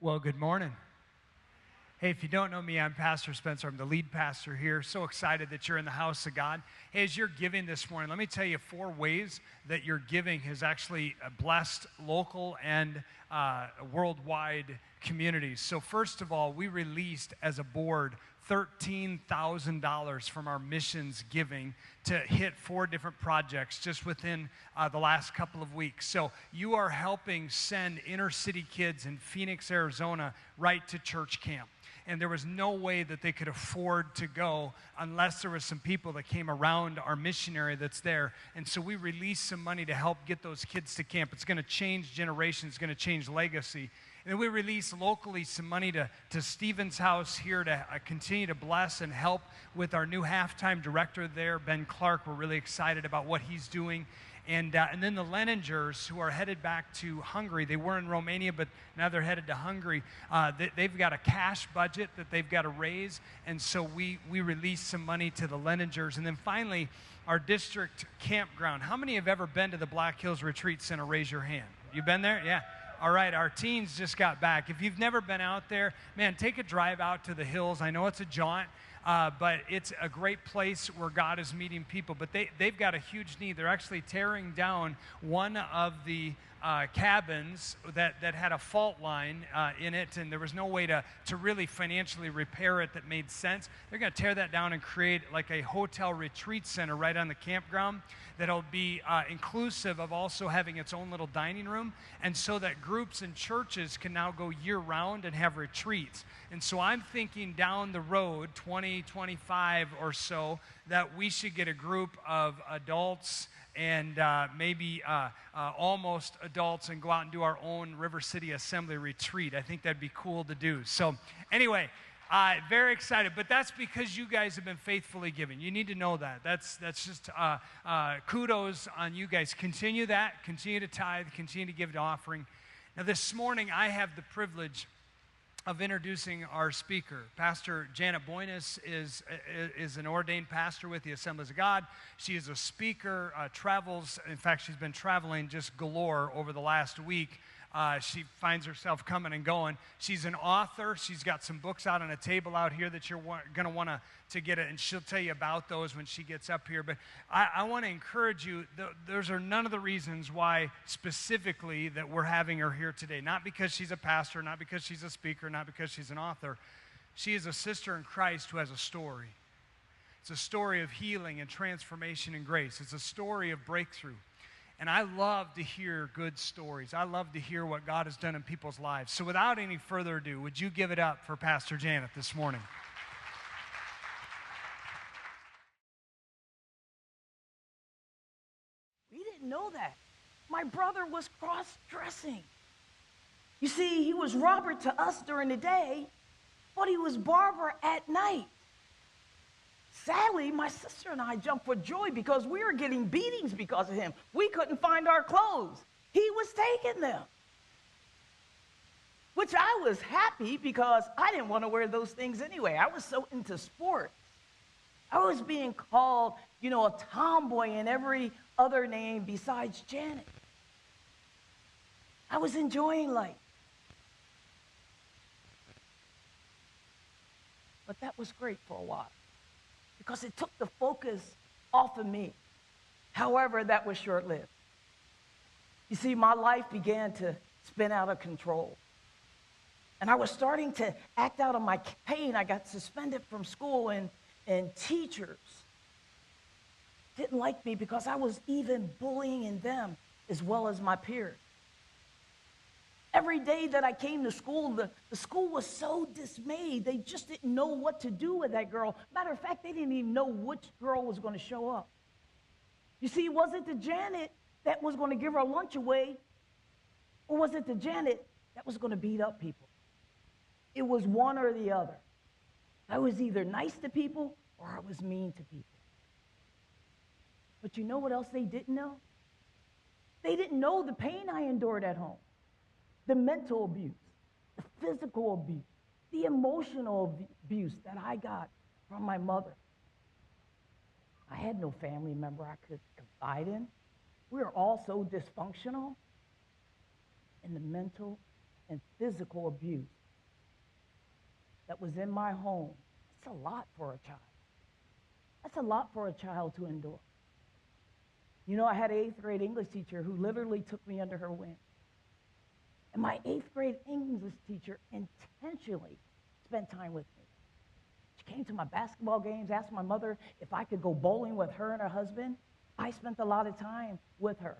Well, good morning. Hey, if you don't know me, I'm Pastor Spencer. I'm the lead pastor here. So excited that you're in the house of God. Hey, as you're giving this morning, let me tell you 4 ways that your giving has actually blessed local and worldwide communities. So first of all, we released as a board $13,000 from our missions giving to hit 4 different projects just within the last couple of weeks. So you are helping send inner city kids in Phoenix, Arizona, right to church camp. And there was no way that they could afford to go unless there was some people that came around our missionary that's there. And so we released some money to help get those kids to camp. It's going to change generations. It's going to change legacy. And then we released locally some money to Stephen's house here to continue to bless and help with our new halftime director there, Ben Clark. We're really excited about what he's doing. And then the Lenningers, who are headed back to Hungary. They were in Romania, but now they're headed to Hungary. They've got a cash budget that they've got to raise, and so we released some money to the Lenningers. And then finally, our district campground. How many have ever been to the Black Hills Retreat Center? Raise your hand. You been there? Yeah. All right, our teens just got back. If you've never been out there, man, take a drive out to the hills. I know it's a jaunt. But it's a great place where God is meeting people. But they've got a huge need. They're actually tearing down one of the cabins that had a fault line in it, and there was no way to really financially repair it that made sense. They're going to tear that down and create like a hotel retreat center right on the campground that'll be inclusive of also having its own little dining room, and so that groups and churches can now go year-round and have retreats. And so I'm thinking down the road, 2025 or so, that we should get a group of adults and maybe almost adults and go out and do our own River City Assembly retreat. I think that'd be cool to do. So anyway, very excited. But that's because you guys have been faithfully giving. You need to know that. That's just kudos on you guys. Continue that. Continue to tithe. Continue to give the offering. Now this morning I have the privilege of introducing our speaker. Pastor Janet Boynes is an ordained pastor with the Assemblies of God. She is a speaker, travels. In fact, she's been traveling just galore over the last week. She finds herself coming and going. She's an author. She's got some books out on a table out here that you're going to want to get it, and she'll tell you about those when she gets up here. But I want to encourage you, those are none of the reasons why specifically that we're having her here today. Not because she's a pastor, not because she's a speaker, not because she's an author. She is a sister in Christ who has a story. It's a story of healing and transformation and grace. It's a story of breakthrough. And I love to hear good stories. I love to hear what God has done in people's lives. So without any further ado, would you give it up for Pastor Janet this morning? We didn't know that. My brother was cross-dressing. You see, he was Robert to us during the day, but he was Barbara at night. Sadly, my sister and I jumped for joy because we were getting beatings because of him. We couldn't find our clothes. He was taking them. Which I was happy because I didn't want to wear those things anyway. I was so into sports. I was being called, a tomboy and every other name besides Janet. I was enjoying life. But that was great for a while, because it took the focus off of me. However, that was short-lived. You see, my life began to spin out of control. And I was starting to act out of my pain. I got suspended from school, and teachers didn't like me because I was even bullying them as well as my peers. Every day that I came to school, the school was so dismayed. They just didn't know what to do with that girl. Matter of fact, they didn't even know which girl was going to show up. You see, was it the Janet that was going to give her lunch away, or was it the Janet that was going to beat up people? It was one or the other. I was either nice to people or I was mean to people. But you know what else they didn't know? They didn't know the pain I endured at home. The mental abuse, the physical abuse, the emotional abuse that I got from my mother. I had no family member I could confide in. We were all so dysfunctional. And the mental and physical abuse that was in my home. That's a lot for a child. That's a lot for a child to endure. You know, I had an 8th grade English teacher who literally took me under her wing. And my 8th grade English teacher intentionally spent time with me. She came to my basketball games, asked my mother if I could go bowling with her and her husband. I spent a lot of time with her.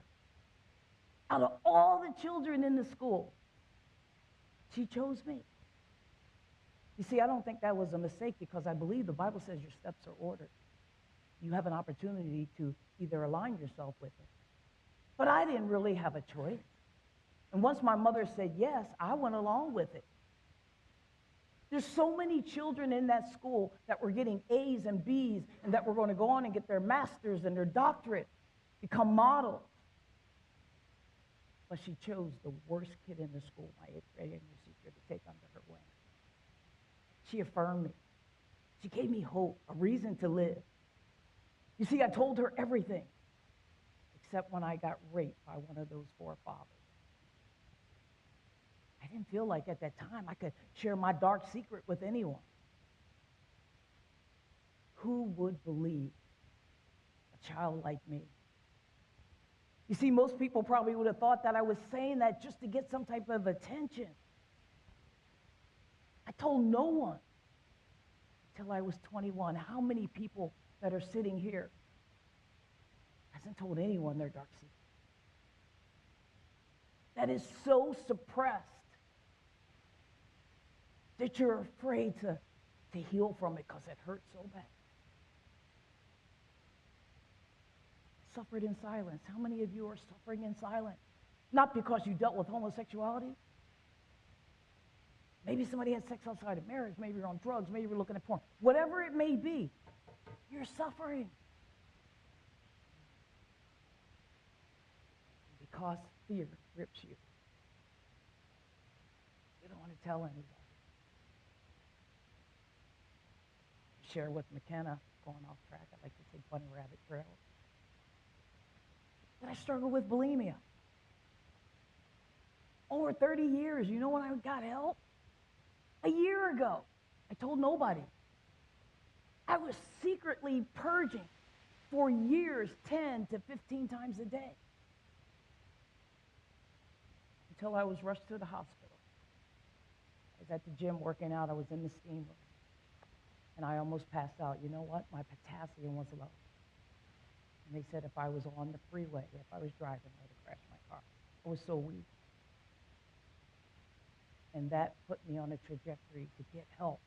Out of all the children in the school, she chose me. You see, I don't think that was a mistake because I believe the Bible says your steps are ordered. You have an opportunity to either align yourself with it. But I didn't really have a choice. And once my mother said yes, I went along with it. There's so many children in that school that were getting A's and B's and that were going to go on and get their masters and their doctorate, become models. But she chose the worst kid in the school, my 8th grade English teacher, to take under her wing. She affirmed me. She gave me hope, a reason to live. You see, I told her everything, except when I got raped by one of those forefathers. I didn't feel like at that time I could share my dark secret with anyone. Who would believe a child like me? You see, most people probably would have thought that I was saying that just to get some type of attention. I told no one until I was 21. How many people that are sitting here hasn't told anyone their dark secret? That is so suppressed that you're afraid to heal from it because it hurts so bad. Suffered in silence. How many of you are suffering in silence? Not because you dealt with homosexuality. Maybe somebody had sex outside of marriage. Maybe you're on drugs. Maybe you're looking at porn. Whatever it may be, you're suffering. Because fear grips you. You don't want to tell anybody. Share with McKenna, going off track. I like to take bunny rabbit trails. But I struggle with bulimia. Over 30 years, you know when I got help? A year ago. I told nobody. I was secretly purging for years, 10 to 15 times a day. Until I was rushed to the hospital. I was at the gym working out. I was in the steam room. And I almost passed out. You know what? My potassium was low. And they said if I was on the freeway, if I was driving, I would have crashed my car. I was so weak. And that put me on a trajectory to get help.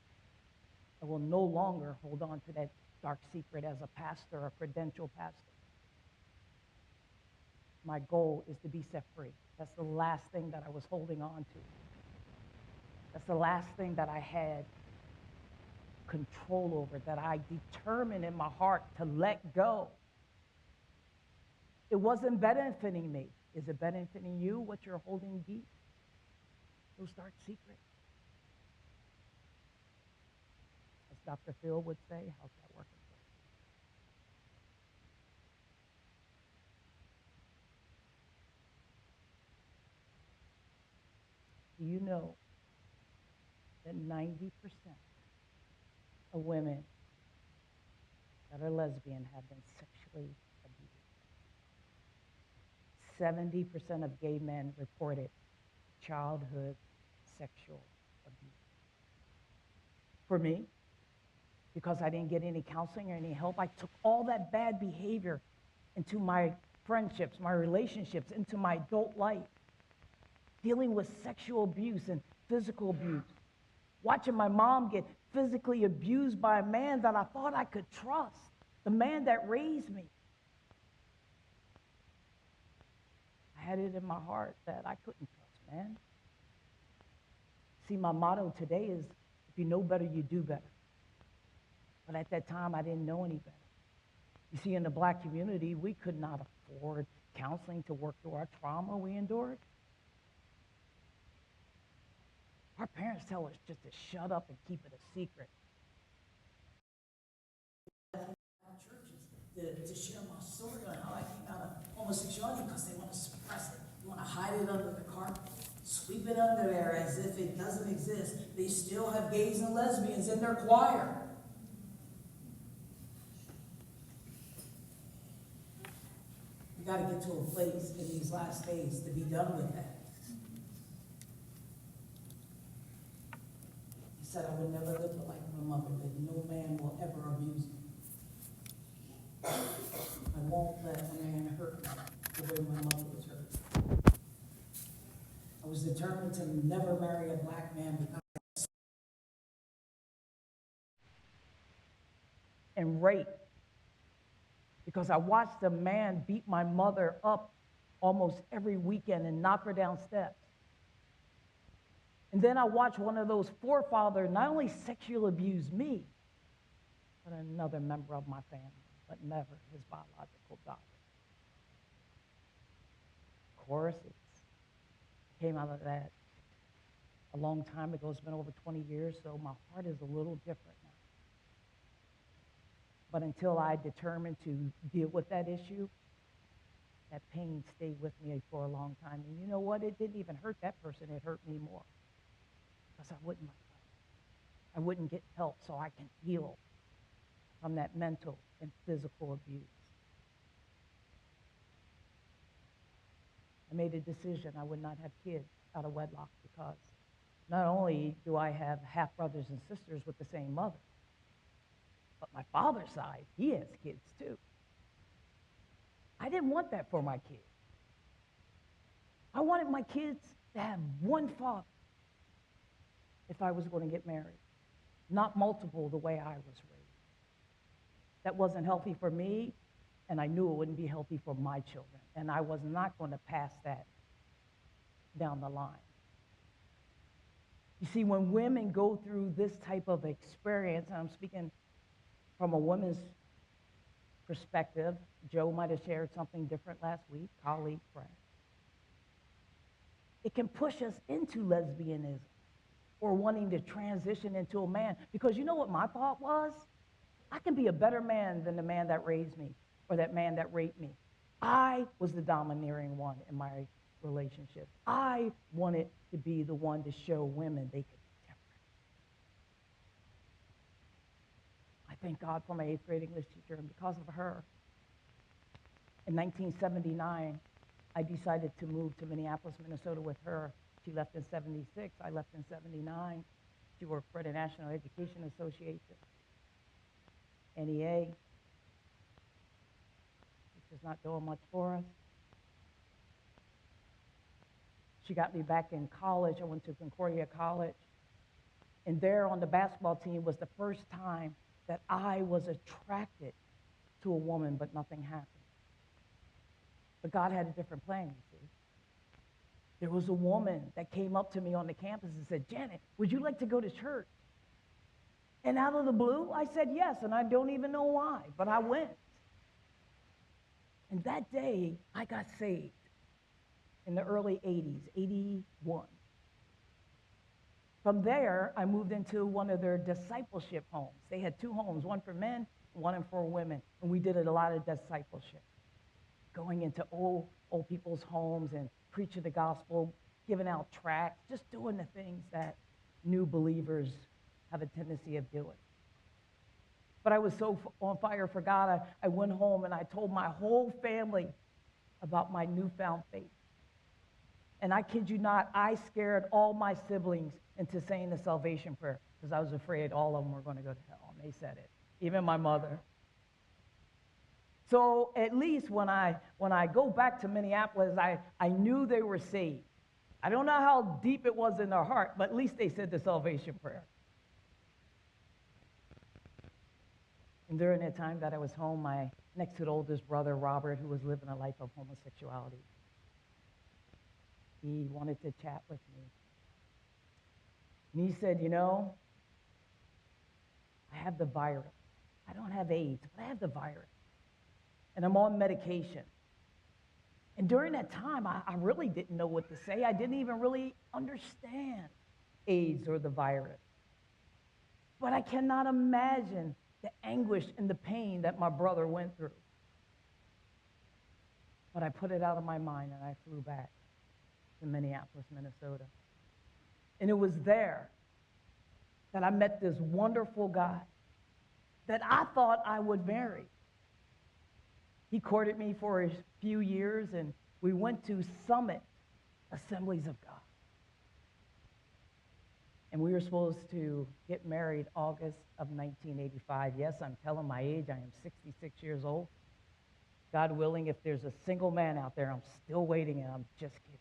I will no longer hold on to that dark secret as a pastor, a credentialed pastor. My goal is to be set free. That's the last thing that I was holding on to. That's the last thing that I had control over, that I determined in my heart to let go. It wasn't benefiting me. Is it benefiting you, what you're holding deep? Those dark secrets. As Dr. Phil would say, how's that working for you? Do you know that 90% of women that are lesbian have been sexually abused? 70% of gay men reported childhood sexual abuse. For me, because I didn't get any counseling or any help, I took all that bad behavior into my friendships, my relationships, into my adult life, dealing with sexual abuse and physical abuse, watching my mom get physically abused by a man that I thought I could trust, the man that raised me. I had it in my heart that I couldn't trust, man. See, my motto today is, if you know better, you do better. But at that time, I didn't know any better. You see, in the black community, we could not afford counseling to work through our trauma we endured. Our parents tell us just to shut up and keep it a secret. To share my story on how I came out of homosexuality because they want to suppress it. You want to hide it under the carpet. So sweep it under there as if it doesn't exist. They still have gays and lesbians in their choir. We got to get to a place in these last days to be done with that. He said, I would never live like my mother, that no man will ever abuse me. I won't let a man hurt me the way my mother was hurt. I was determined to never marry a black man because and rape. Because I watched a man beat my mother up almost every weekend and knock her down steps. And then I watched one of those forefathers not only sexually abuse me, but another member of my family, but never his biological daughter. Of course, it came out of that a long time ago. It's been over 20 years, so my heart is a little different now. But until I determined to deal with that issue, that pain stayed with me for a long time. And you know what? It didn't even hurt that person. It hurt me more. Because I wouldn't let go. I wouldn't get help so I can heal from that mental and physical abuse. I made a decision I would not have kids out of wedlock because not only do I have half brothers and sisters with the same mother, but my father's side, he has kids too. I didn't want that for my kids. I wanted my kids to have one father if I was going to get married, not multiple the way I was raised. That wasn't healthy for me, and I knew it wouldn't be healthy for my children, and I was not going to pass that down the line. You see, when women go through this type of experience, and I'm speaking from a woman's perspective, Joe might have shared something different last week, colleague, friend. It can push us into lesbianism or wanting to transition into a man. Because you know what my thought was? I can be a better man than the man that raised me or that man that raped me. I was the domineering one in my relationship. I wanted to be the one to show women they could be different. I thank God for my 8th grade English teacher, and because of her, in 1979, I decided to move to Minneapolis, Minnesota with her. She left in 76, I left in 79. She worked for the National Education Association, NEA, which is not doing much for us. She got me back in college. I went to Concordia College. And there on the basketball team was the first time that I was attracted to a woman, but nothing happened. But God had a different plan, you see. There was a woman that came up to me on the campus and said, Janet, would you like to go to church? And out of the blue, I said yes, and I don't even know why, but I went. And that day, I got saved in the early 80s, 81. From there, I moved into one of their discipleship homes. They had 2 homes, one for men, one for women, and we did a lot of discipleship, going into old people's homes and preaching the gospel, giving out tracts, just doing the things that new believers have a tendency of doing. But I was so on fire for God, I went home and I told my whole family about my newfound faith. And I kid you not, I scared all my siblings into saying the salvation prayer because I was afraid all of them were going to go to hell, and they said it, even my mother. So at least when I go back to Minneapolis, I knew they were saved. I don't know how deep it was in their heart, but at least they said the salvation prayer. And during that time that I was home, my next to the oldest brother, Robert, who was living a life of homosexuality, he wanted to chat with me. And he said, you know, I have the virus. I don't have AIDS, but I have the virus. And I'm on medication. And during that time, I really didn't know what to say. I didn't even really understand AIDS or the virus. But I cannot imagine the anguish and the pain that my brother went through. But I put it out of my mind and I flew back. in Minneapolis, Minnesota. And it was there that I met this wonderful guy that I thought I would marry. He courted me for a few years, and we went to Summit Assemblies of God. And we were supposed to get married August of 1985. Yes, I'm telling my age. I am 66 years old. God willing, if there's a single man out there, I'm still waiting, and I'm just kidding.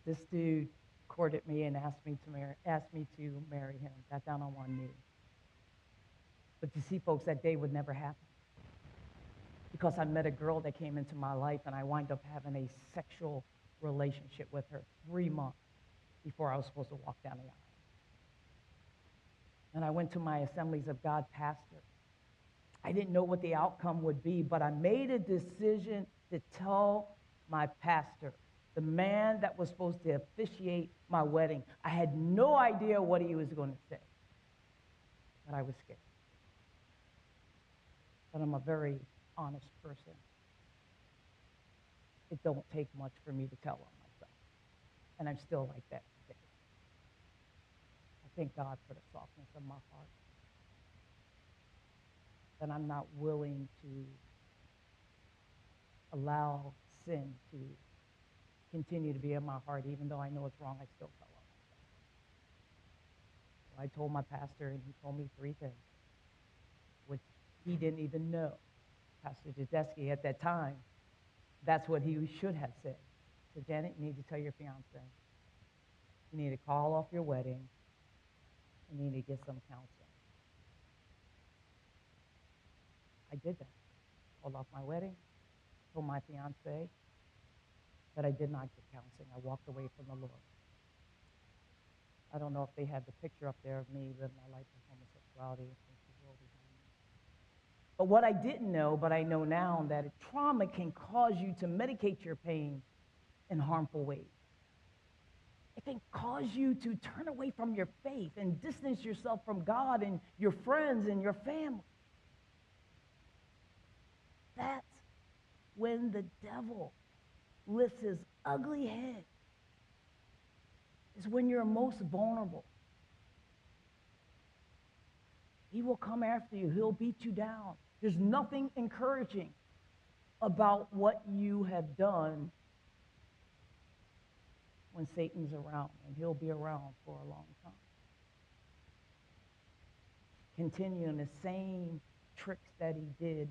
This dude courted me and asked me to marry him. Got down on one knee. But you see, folks, that day would never happen, because I met a girl that came into my life, and I wound up having a sexual relationship with her 3 months before I was supposed to walk down the aisle. And I went to my Assemblies of God pastor. I didn't know what the outcome would be, but I made a decision to tell my pastor, the man that was supposed to officiate my wedding. I had no idea what he was going to say, but I was scared. But I'm a very honest person. It don't take much for me to tell on myself. And I'm still like that today. I thank God for the softness of my heart. That I'm not willing to allow sin to continue to be in my heart, even though I know it's wrong. I still tell on myself. So I told my pastor, and he told me 3 things, which he didn't even know. Pastor Tedeschi at that time, that's what he should have said. So Janet, you need to tell your fiance. You need to call off your wedding. You need to get some counseling. I did that. Called off my wedding, told my fiance that I did not get counseling. I walked away from the Lord. I don't know if they had the picture up there of me living my life of homosexuality. But what I didn't know, but I know now, that trauma can cause you to medicate your pain in harmful ways. It can cause you to turn away from your faith and distance yourself from God and your friends and your family. That's when the devil lifts his ugly head. Is when you're most vulnerable. He will come after you. He'll beat you down. There's nothing encouraging about what you have done when Satan's around, and he'll be around for a long time. Continuing the same tricks that he did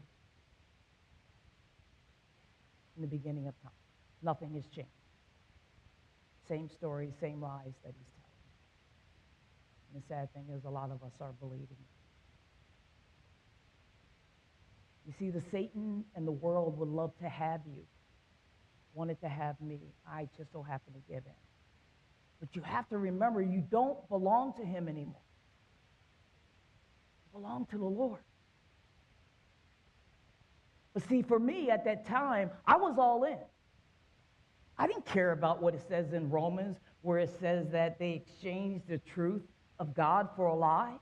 in the beginning of time. Nothing has changed. Same stories, same lies that he's telling. And the sad thing is, a lot of us are believing it. You see, the Satan and the world would love to have you, wanted to have me. I just so happen to give in. But you have to remember, you don't belong to him anymore. You belong to the Lord. But see, for me at that time, I was all in. I didn't care about what it says in Romans, where it says that they exchanged the truth of God for a lie.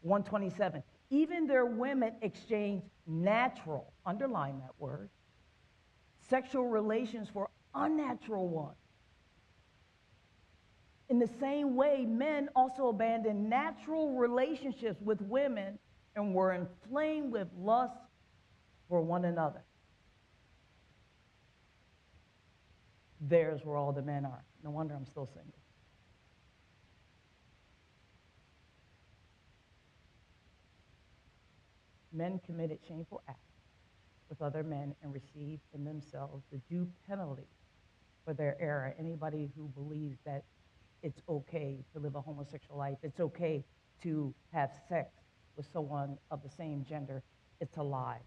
127. Even their women exchanged natural, underline that word, sexual relations for unnatural ones. In the same way, men also abandoned natural relationships with women and were inflamed with lust for one another. There's where all the men are. No wonder I'm still single. Men committed shameful acts with other men and received in themselves the due penalty for their error. Anybody who believes that it's okay to live a homosexual life, it's okay to have sex with someone of the same gender, it's a lie.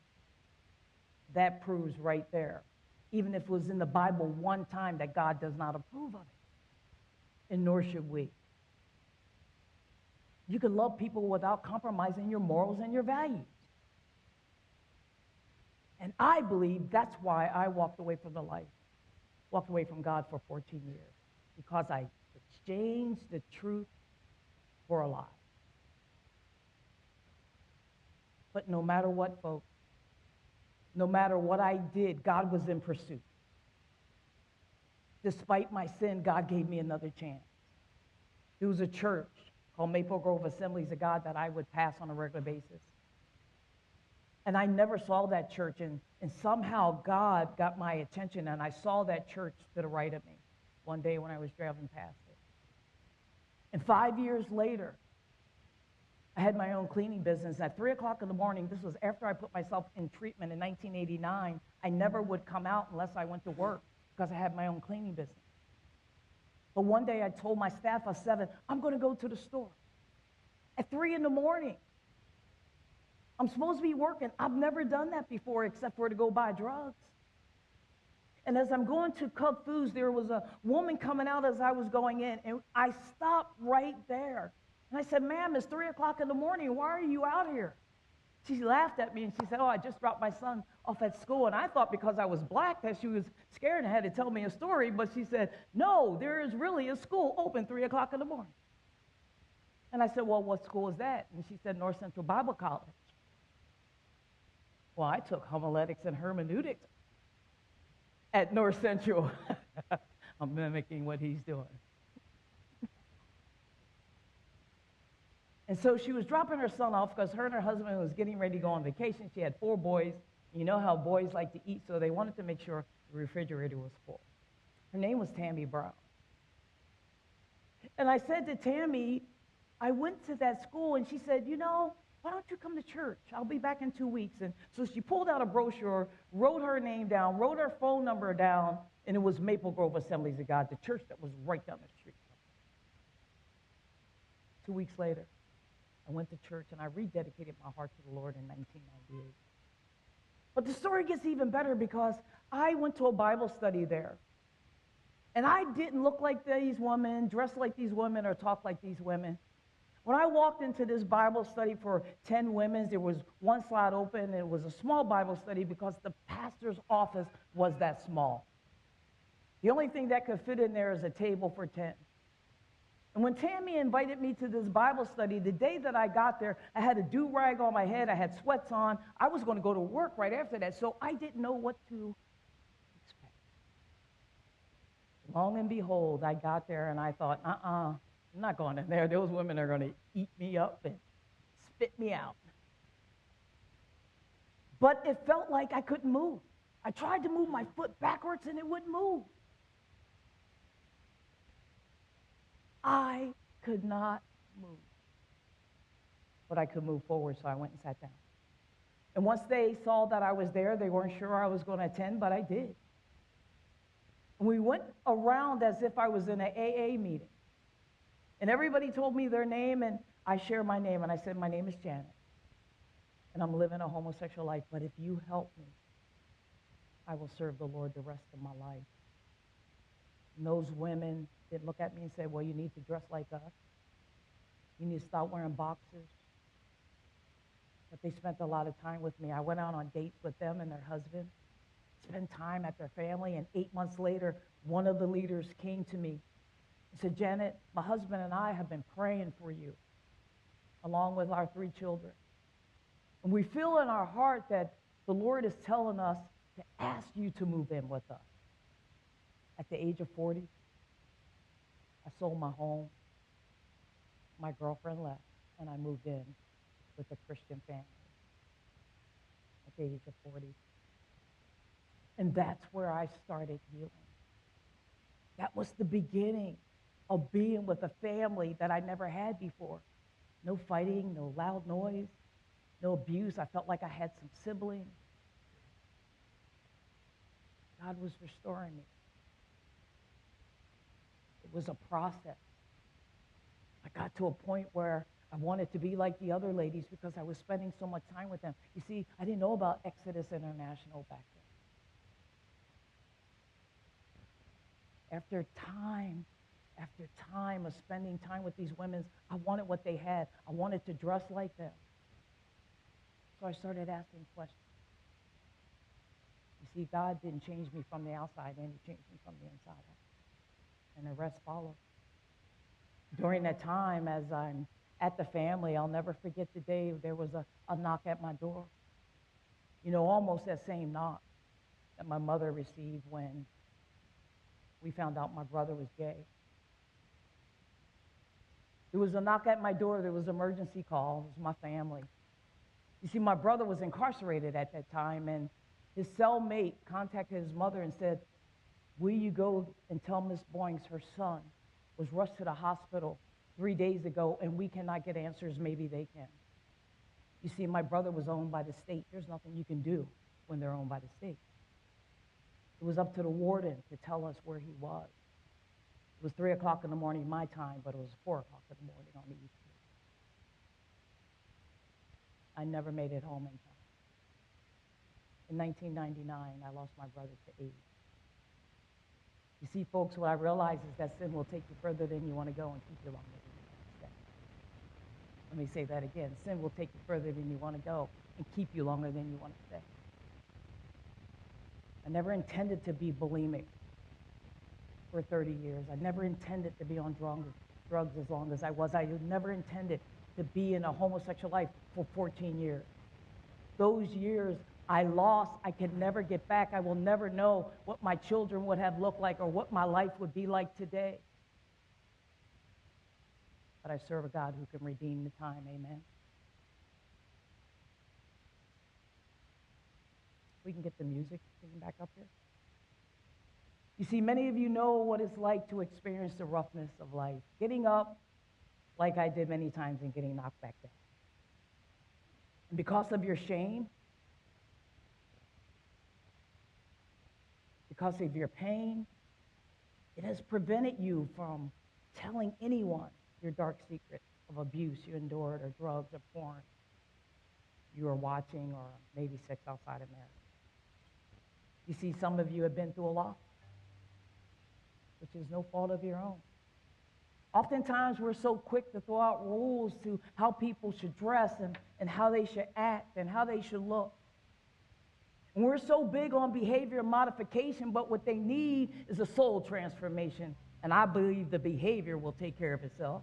That proves right there, even if it was in the Bible one time, that God does not approve of it, and nor should we. You can love people without compromising your morals and your values. And I believe that's why I walked away from the life, walked away from God for 14 years, because I exchanged the truth for a lie. But no matter what, folks, No matter what I did, God was in pursuit. Despite my sin, God gave me another chance. There was a church called Maple Grove Assemblies of God that I would pass on a regular basis. And I never saw that church, and somehow God got my attention, and I saw that church to the right of me one day when I was driving past it. And 5 years later, I had my own cleaning business. At 3 o'clock in the morning, this was after I put myself in treatment in 1989, I never would come out unless I went to work because I had my own cleaning business. But one day I told my staff of 7, I'm going to go to the store. At 3 in the morning, I'm supposed to be working. I've never done that before except for to go buy drugs. And as I'm going to Cub Foods, there was a woman coming out as I was going in, and I stopped right there. And I said, ma'am, it's 3 o'clock in the morning. Why are you out here? She laughed at me, and she said, oh, I just dropped my son off at school. And I thought because I was black that she was scared and had to tell me a story. But she said, no, there is really a school open 3 o'clock in the morning. And I said, well, what school is that? And she said, North Central Bible College. Well, I took homiletics and hermeneutics at North Central. I'm mimicking what he's doing. And so she was dropping her son off because her and her husband was getting ready to go on vacation. She had 4 boys. You know how boys like to eat, so they wanted to make sure the refrigerator was full. Her name was Tammy Brown. And I said to Tammy, I went to that school, and she said, you know, why don't you come to church? I'll be back in 2 weeks. And so she pulled out a brochure, wrote her name down, wrote her phone number down, and it was Maple Grove Assemblies of God, the church that was right down the street. 2 weeks later, I went to church, and I rededicated my heart to the Lord in 1998. But the story gets even better because I went to a Bible study there. And I didn't look like these women, dress like these women, or talk like these women. When I walked into this Bible study for 10 women, there was one slot open, and it was a small Bible study because the pastor's office was that small. The only thing that could fit in there is a table for 10. And when Tammy invited me to this Bible study, the day that I got there, I had a do-rag on my head, I had sweats on, I was going to go to work right after that, so I didn't know what to expect. Long and behold, I got there, and I thought, I'm not going in there. Those women are going to eat me up and spit me out. But it felt like I couldn't move. I tried to move my foot backwards, and it wouldn't move. I could not move. But I could move forward, so I went and sat down. And once they saw that I was there, they weren't sure I was going to attend, but I did. And we went around as if I was in an AA meeting. And everybody told me their name, and I shared my name, and I said, my name is Janet, and I'm living a homosexual life, but if you help me, I will serve the Lord the rest of my life. And those women didn't look at me and say, well, you need to dress like us. You need to stop wearing boxers. But they spent a lot of time with me. I went out on dates with them and their husband, spent time at their family, and 8 months later, one of the leaders came to me and said, Janet, my husband and I have been praying for you, along with our 3 children. And we feel in our heart that the Lord is telling us to ask you to move in with us. At the age of 40, I sold my home. My girlfriend left, and I moved in with a Christian family at the age of 40. And that's where I started healing. That was the beginning of being with a family that I never had before. No fighting, no loud noise, no abuse. I felt like I had some siblings. God was restoring me. It was a process. I got to a point where I wanted to be like the other ladies because I was spending so much time with them. You see, I didn't know about Exodus International back then. After time of spending time with these women, I wanted what they had. I wanted to dress like them. So I started asking questions. You see, God didn't change me from the outside in, He changed me from the inside out. And the rest followed. During that time, as I'm at the family, I'll never forget the day there was a knock at my door. Almost that same knock that my mother received when we found out my brother was gay. There was a knock at my door. There was an emergency call. It was my family. You see, my brother was incarcerated at that time, and his cellmate contacted his mother and said, will you go and tell Miss Boynes her son was rushed to the hospital 3 days ago, and we cannot get answers. Maybe they can. You see, my brother was owned by the state. There's nothing you can do when they're owned by the state. It was up to the warden to tell us where he was. It was 3 o'clock in the morning my time, but it was 4 o'clock in the morning on the East Coast. I never made it home in time. In 1999, I lost my brother to AIDS. You see, folks, what I realize is that sin will take you further than you want to go and keep you longer than you want to stay. Let me say that again. Sin will take you further than you want to go and keep you longer than you want to stay. I never intended to be bulimic for 30 years. I never intended to be on drugs as long as I was. I never intended to be in a homosexual life for 14 years. Those years I lost, I can never get back. I will never know what my children would have looked like or what my life would be like today. But I serve a God who can redeem the time, amen? We can get the music back up here. You see, many of you know what it's like to experience the roughness of life. Getting up like I did many times and getting knocked back down. And because of your shame, because of your pain, it has prevented you from telling anyone your dark secret of abuse you endured or drugs or porn you were watching or maybe sex outside of marriage. You see, some of you have been through a lot, which is no fault of your own. Oftentimes, we're so quick to throw out rules to how people should dress and how they should act and how they should look. And we're so big on behavior modification, but what they need is a soul transformation. And I believe the behavior will take care of itself.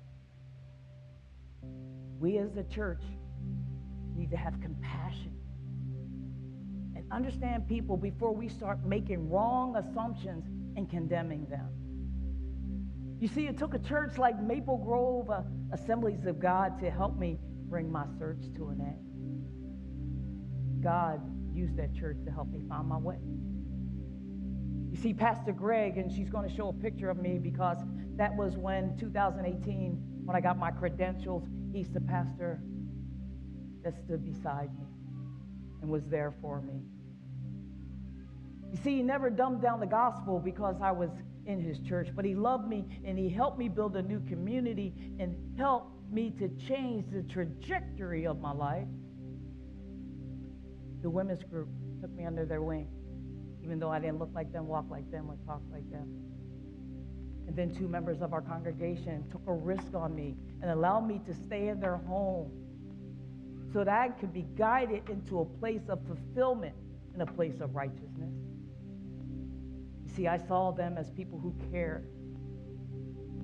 We as a church need to have compassion and understand people before we start making wrong assumptions and condemning them. You see, it took a church like Maple Grove Assemblies of God to help me bring my search to an end. God used that church to help me find my way. You see, Pastor Greg, and she's going to show a picture of me because that was when 2018, when I got my credentials, he's the pastor that stood beside me and was there for me. You see, he never dumbed down the gospel because I was in his church, but he loved me and he helped me build a new community and helped me to change the trajectory of my life. The women's group took me under their wing, even though I didn't look like them, walk like them, or talk like them. And then 2 members of our congregation took a risk on me and allowed me to stay in their home so that I could be guided into a place of fulfillment and a place of righteousness. You see, I saw them as people who cared.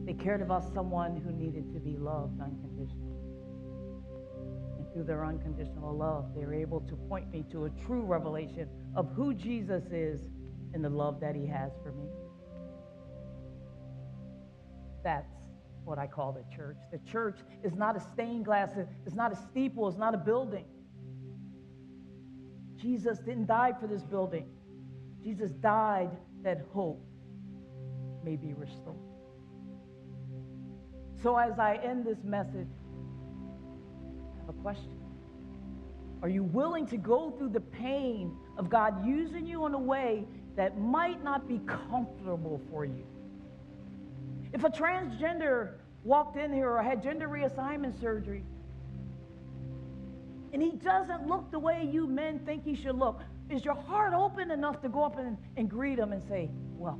They cared about someone who needed to be loved unconditionally. And through their unconditional love, they were able to point me to a true revelation of who Jesus is and the love that he has for me. That's what I call the church. The church is not a stained glass, it's not a steeple, it's not a building. Jesus didn't die for this building. Jesus died that hope may be restored. So as I end this message, I have a question. Are you willing to go through the pain of God using you in a way that might not be comfortable for you? If a transgender walked in here or had gender reassignment surgery, and he doesn't look the way you men think he should look, is your heart open enough to go up and greet him and say, well?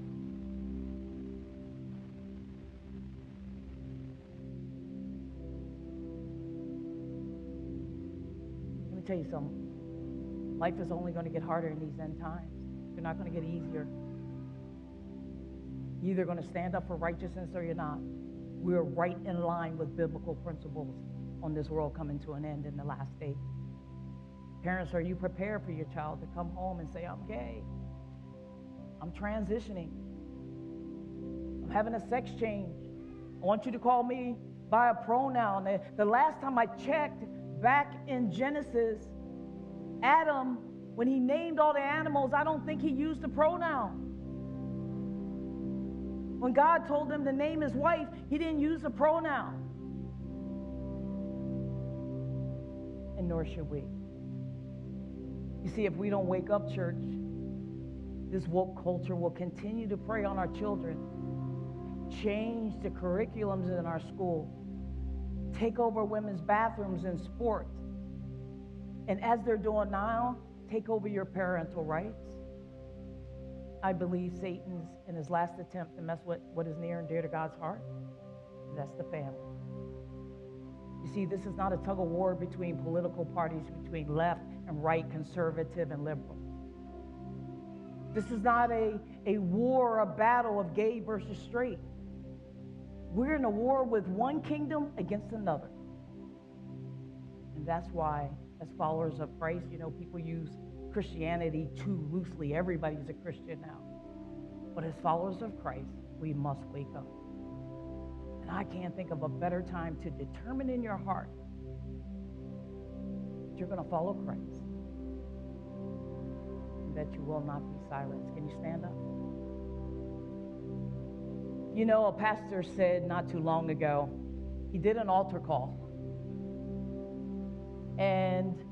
Let me tell you something. Life is only going to get harder in these end times. You're not going to get easier. You're either going to stand up for righteousness or you're not. We're right in line with biblical principles on this world coming to an end in the last days. Parents, are you prepared for your child to come home and say, I'm gay? I'm transitioning. I'm having a sex change. I want you to call me by a pronoun. The last time I checked, back in Genesis, Adam, when he named all the animals, I don't think he used a pronoun. When God told him to name his wife, he didn't use a pronoun. And nor should we. You see, if we don't wake up, church, this woke culture will continue to prey on our children, change the curriculums in our school, take over women's bathrooms in sports, and as they're doing now, take over your parental rights. I believe Satan's in his last attempt to mess with what is near and dear to God's heart. That's the family. You see, this is not a tug of war between political parties, between left and right, conservative and liberal. This is not a war, a battle of gay versus straight. We're in a war with one kingdom against another. And that's why, as followers of Christ, you know, people use Christianity too loosely. Everybody's a Christian now. But as followers of Christ, we must wake up. And I can't think of a better time to determine in your heart that you're going to follow Christ, and that you will not be silenced. Can you stand up? You know, a pastor said not too long ago, he did an altar call. And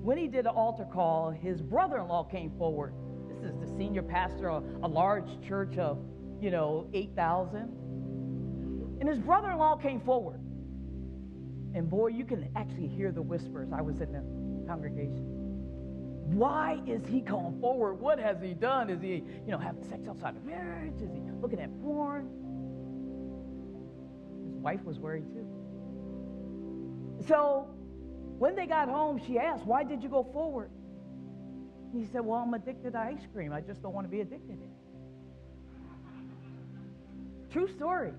when he did an altar call, his brother-in-law came forward. This is the senior pastor of a large church of, 8,000. And his brother-in-law came forward. And boy, you can actually hear the whispers. I was in the congregation. Why is he coming forward? What has he done? Is he, having sex outside of marriage? Is he looking at porn? His wife was worried too. So when they got home, she asked, why did you go forward? And he said, well, I'm addicted to ice cream. I just don't want to be addicted to it. True story.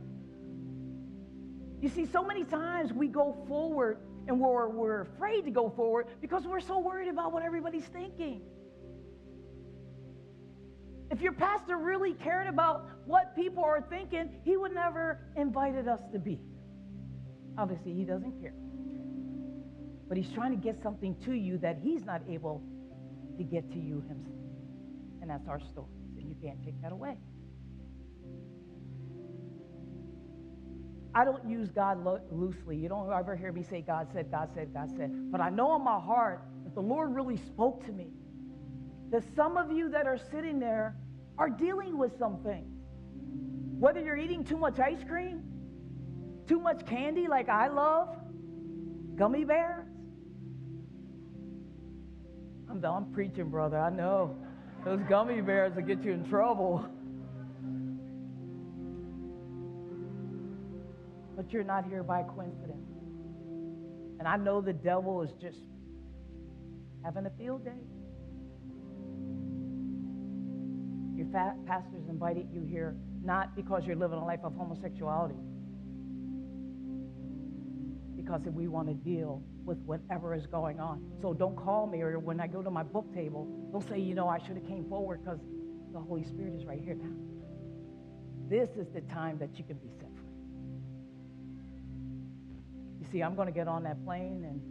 You see, so many times we go forward and we're afraid to go forward because we're so worried about what everybody's thinking. If your pastor really cared about what people are thinking, he would never invited us to be. Obviously, he doesn't care. But he's trying to get something to you that he's not able to get to you himself. And that's our story. And you can't take that away. I don't use God loosely. You don't ever hear me say, God said, God said, God said. But I know in my heart that the Lord really spoke to me. That some of you that are sitting there are dealing with some things. Whether you're eating too much ice cream, too much candy like I love, gummy bears. I'm preaching, brother. I know. Those gummy bears will get you in trouble. But you're not here by coincidence. And I know the devil is just having a field day. Your pastor's invited you here not because you're living a life of homosexuality, because we want to deal with whatever is going on. So don't call me, or when I go to my book table, don't say, I should have came forward, because the Holy Spirit is right here now. This is the time that you can be set free. You see, I'm going to get on that plane, and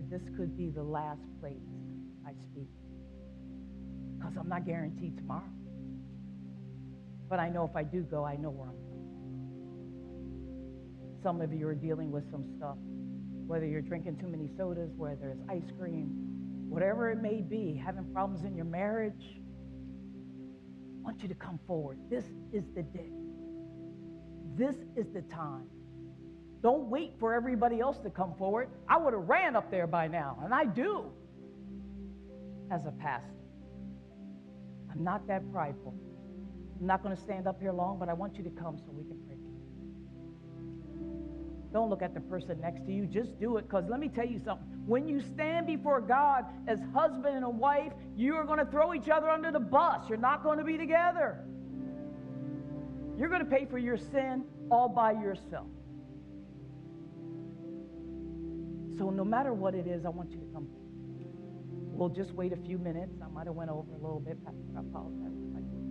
this could be the last place I speak, because I'm not guaranteed tomorrow. But I know if I do go, I know where I'm going. Some of you are dealing with some stuff, whether you're drinking too many sodas, whether it's ice cream, whatever it may be, having problems in your marriage. I want you to come forward. This is the day. This is the time. Don't wait for everybody else to come forward. I would have ran up there by now, and I do as a pastor. I'm not that prideful. I'm not going to stand up here long, but I want you to come so we can pray. Don't look at the person next to you. Just do it, because let me tell you something. When you stand before God as husband and a wife, you are going to throw each other under the bus. You're not going to be together. You're going to pay for your sin all by yourself. So no matter what it is, I want you to come. We'll just wait a few minutes. I might have went over a little bit, Pastor. I apologize if I did.